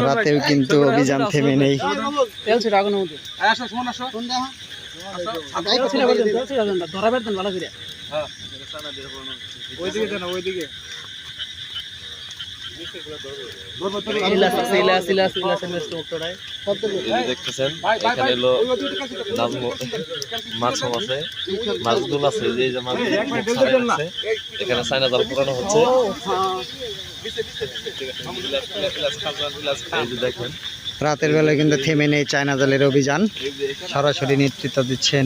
রাতেও কিন্তু অভিযান থেমে নেই। দেখতেছেন এখানে হলো মাছ আছে, মাছগুলো আছে যে মাছ এখানে চায়না জাল পুরানো হচ্ছে। দেখেন রাতের বেলায় কিন্তু থেমে নেই চায়না জালের অভিযান। সরাসরি নেতৃত্ব দিচ্ছেন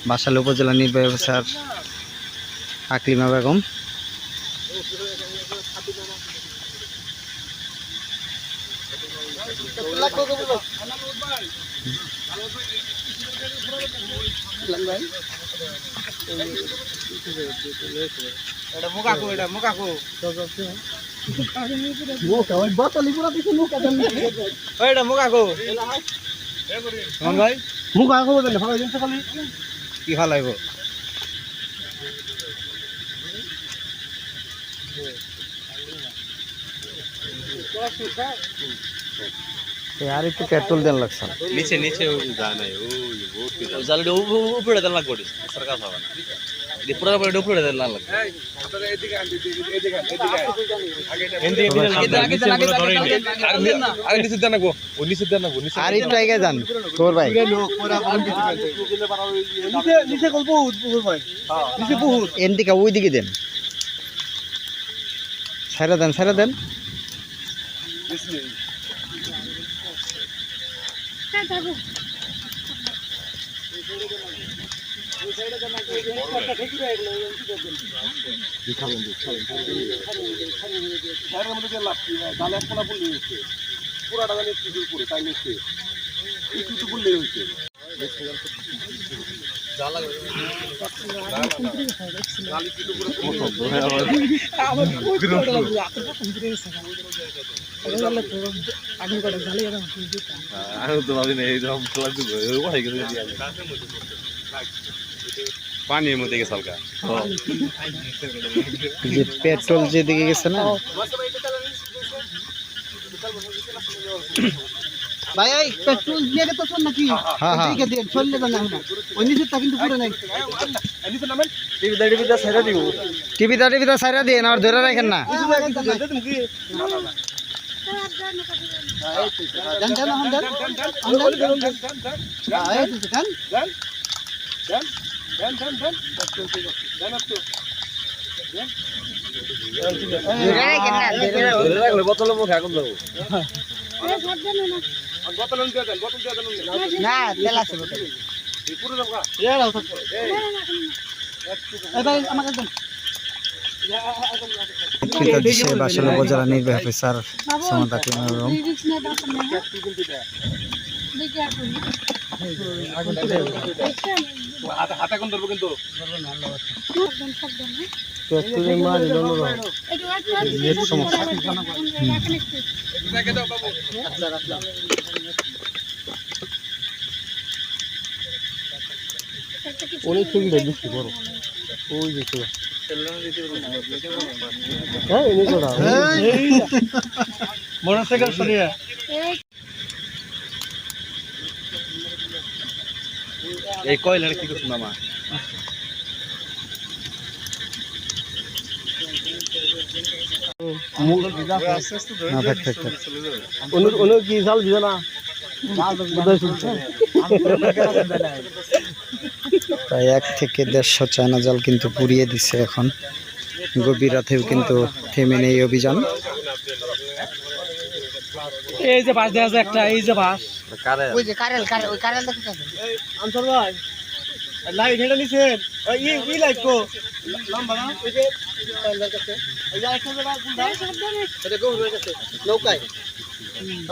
বাসাইল উপজেলা নির্বাহী অফিসার আকলিমা বেগম। কি ভাল লাগবে আর একটু পেট্রোল দেন লাগছে নিচে নিচে যায় নাই ওই জালটা উপরে দেন লাগবে সরকার হবে না এই পুরো উপরে উপরে দেন লাগবে আগে নিচে দেন লাগবো ওই নিচে দেন লাগবো আর একটু আগে যান তোর ভাই নিচে গল্প ভাই নিচে বহুত এদিকে ওই দিকে দেন, ছেড়ে দেন ছেড়ে দেন। পানির মধ্যে গেছে হালকা যে পেট্রোল যেদিকে গেছে না ভাই এই পেট্রোল দিয়ে তো শুন নাকি এদিকে দিয়ে চললে না না ওই নিচেটা কিন্তু পুরো নাই টিভি টিভিটা সাইরা দিয়ে আর ধরে রাখেন না। বোতলের মুখে আগুন দেবো না তেল আছে বোতলে পুরো দাও আমাকে দেন। বাসাইল উপজেলা নির্বাহী অফিসার সমাদ আকলিমা বেগম। হাতে কোন ধরবো কিন্তু অনেক ঠিক দেখছি বড় ওই দেখো মোটরসাইকেল সরিয়ে এই কয়লার কি করছ মামা কি জাল দিবে না প্রায় 1 থেকে 150 চায়না জাল কিন্তু পুড়িয়ে দিচ্ছে। এখন গভীর রাতেও কিন্তু থেমে নেই অভিযান। এই যে বাস দেখা যায় একটা, এই যে বাস ওই যে কারেল ওই কারেল দেখতে আনসার ভাই লাইট হেডা নিছেন এই লাইট কো লম্বা না ওই যে কাছে এই যে একটা জায়গা গুন্ডা এটা গো হয়ে গেছে নৌকায়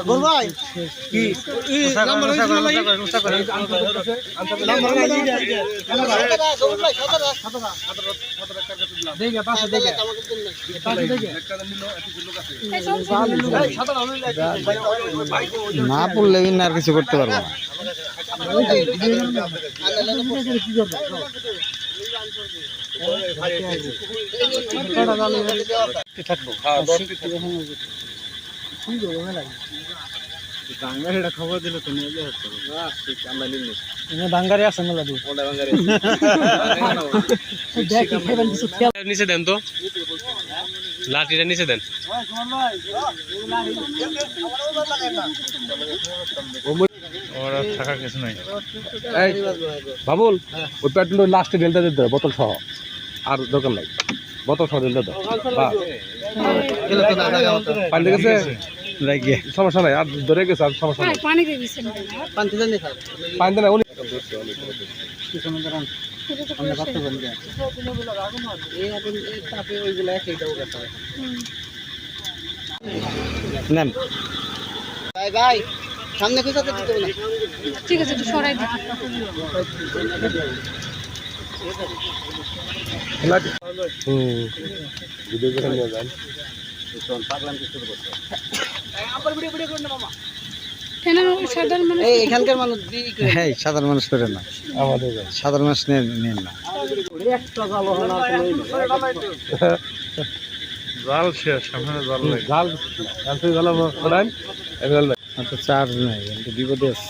গোল ভাই কি লম্বা না উস্তা করে লম্বা না এই যে গোল ভাই সাদা দেখে পাশে দেখে পাশে দেখে একটা নিলো এত লোক আছে এই সাদা না পড়লে আর কিছু করতে পারবো না। থাকবো খবর দিলে তো বাঙ্গারে আছে মেলা দিয়ে নিচে দেন তো লাঠিটা নিচে দেন ওরা থাকার কিছু নাই বাবুল ওই পেট্রোল লাস্টে ঢেলতে দিতে হবে, বোতল সহ আর দরকার নাই, বোতল সহ ঢেলতে দাও। পানি গেছে রাখিয়ে সমস্যা নাই, আর ধরে গেছে আর সমস্যা নাই। পানি দিয়ে দিচ্ছেন পান্তি জানি স্যার পানি দেয় না উনি কিছু দাঁড়ান আমরা ভাবতে পারি না এই এখন এই তাপে ওইগুলো একটাও গেছে নেন ভাই ভাই সামনে কোথাতে দিতে হবে না ঠিক আছে একটু সরাই দিন ভিডিও করে নিয়ে যান। কেন সাধারণ মানুষ এই এখানকার মানুষ হ্যাঁ সাধারণ মানুষ করে না, আমাদের সাধারণ মানুষ নেন না। একটা জালো হলো না জাল শেষ সামনে জাল নাই জাল কালকে জাল করেন, চার্জ নাই, বিপদে আছে।